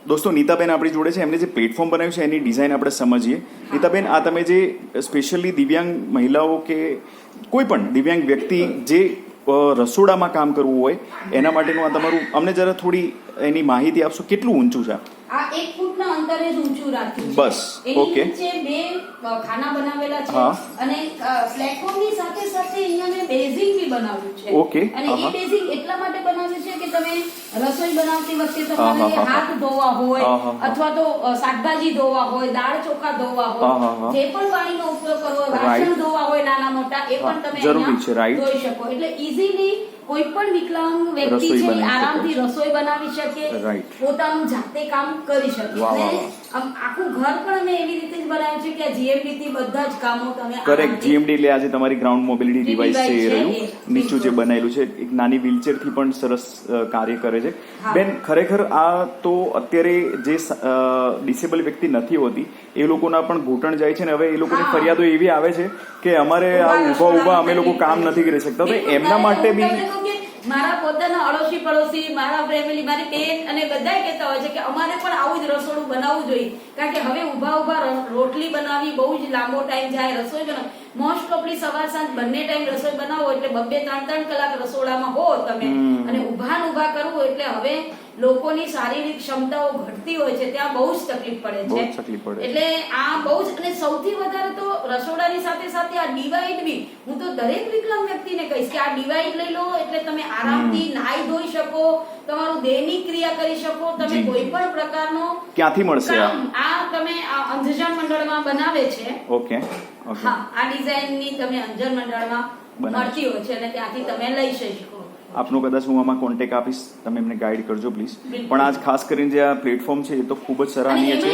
દોસ્તો નીતાબેન આપણી જોડે છે, એમને જે પ્લેટફોર્મ બનાવ્યું છે એની ડિઝાઇન આપણે સમજીએ. નીતાબેન, આ તમે જે સ્પેશિયલી દિવ્યાંગ મહિલાઓ કે કોઈ પણ દિવ્યાંગ વ્યક્તિ જે રસોડામાં કામ કરવું હોય એના માટેનું આ તમારું, અમને જરા થોડી એની માહિતી આપશો, કેટલું ઊંચું છે? આ 1 ફૂટના અંતરે જ ઊંચું રાખ્યું છે. બસ, ઓકે. એની નીચે 2 ખાના બનાવેલા છે અને પ્લેટફોર્મની સાથે સાથે અહીંયા મેં બેઝિંગ બી બનાવ્યું છે. ઓકે. અને એ બેઝિંગ એટલા માટે બનાવ્યું છે કે તમે રસોઈ બનાવતી વખતે તમારે હાથ ધોવા હોય અથવા તો શાકભાજી ધોવા હોય, દાળ ચોખા ધોવા હોય, જે પણ પાણીનો ઉપયોગ કરવો હોય, વાસણ ધોવા હોય નાના મોટા, એ પણ તમે અહીંયા ધોઈ શકો. એટલે ઈઝીલી કોઈ પણ વિકલાંગ વ્યક્તિ છે આરામથી રસોઈ બનાવી શકે, પોતાનું જાતે કામ કરી શકે. અને આખું ઘર પણ અમે એવી રીતે જ બનાવ્યું છે કે GMD થી બધા જ કામો તમે કરેક્ટ. GMD એટલે આજે તમારી ગ્રાઉન્ડ મોબિલિટી ડિવાઇસ છે એ રહ્યું, નીચું જે બનાવેલું છે, એક નાની વ્હીલચેર થી પણ સરસ કાર્ય કરે છે. બેન, ખરેખર આ તો અત્યારે જે ડિસેબલ વ્યક્તિ નથી હોતી એ લોકોના પણ ઘૂંટણ જાય છે ને હવે એ લોકોની ફરિયાદો એવી આવે છે કે અમારે આ ઉભા અમે લોકો કામ નથી કરી શકતા, તો એમના માટે બી મારા પોતાના અડોશી પડોશી, મારા ફેમિલી, મારી બેન અને બધા કહેતા હોય છે કે અમારે પણ આવું જ રસોડું બનાવવું જોઈએ, કારણ કે હવે ઉભા રોટલી બનાવવી બહુ જ લાંબો ટાઈમ જાય. રસોઈ બનાવ મોસ્ટ ઓફલી સવાર સાંજ બંને ટાઈમ રસોઈ બનાવો એટલે 2-3 કલાક રસોડામાં હો તમે, અને ઉભા કરવું એટલે હવે લોકોની શારીરિક ક્ષમતાઓ ઘટતી હોય છે, ત્યાં બહુ જ તકલીફ પડે છે. એટલે આ બહુ જ, અને સૌથી વધારે તો રસોડાની સાથે સાથે આ ડિવાઈડ બી, હું તો દરેક વિકલાંગ વ્યક્તિને કહીશ કે આ ડિવાઈડ લઈ લો એટલે તમે આરામથી નાઈ ધોઈ શકો, તમારું દૈનિક ક્રિયા કરી શકો, તમે કોઈ પણ પ્રકારનો ક્યાંથી મળશે આ તમે અંધજન મંડળમાં બનાવે છે. ઓકે. હા, આ ડિઝાઇનની તમે અંધજન મંડળમાં મળતી હોય છે અને ત્યાંથી તમે લઈ શકો. આપનો કદાચ હું આમાં કોન્ટેક્ટ આપીશ, તમે એમને ગાઈડ કરજો પ્લીઝ. પણ આજ ખાસ કરીને જે આ પ્લેટફોર્મ છે એ તો ખૂબ જ સરાહનીય છે.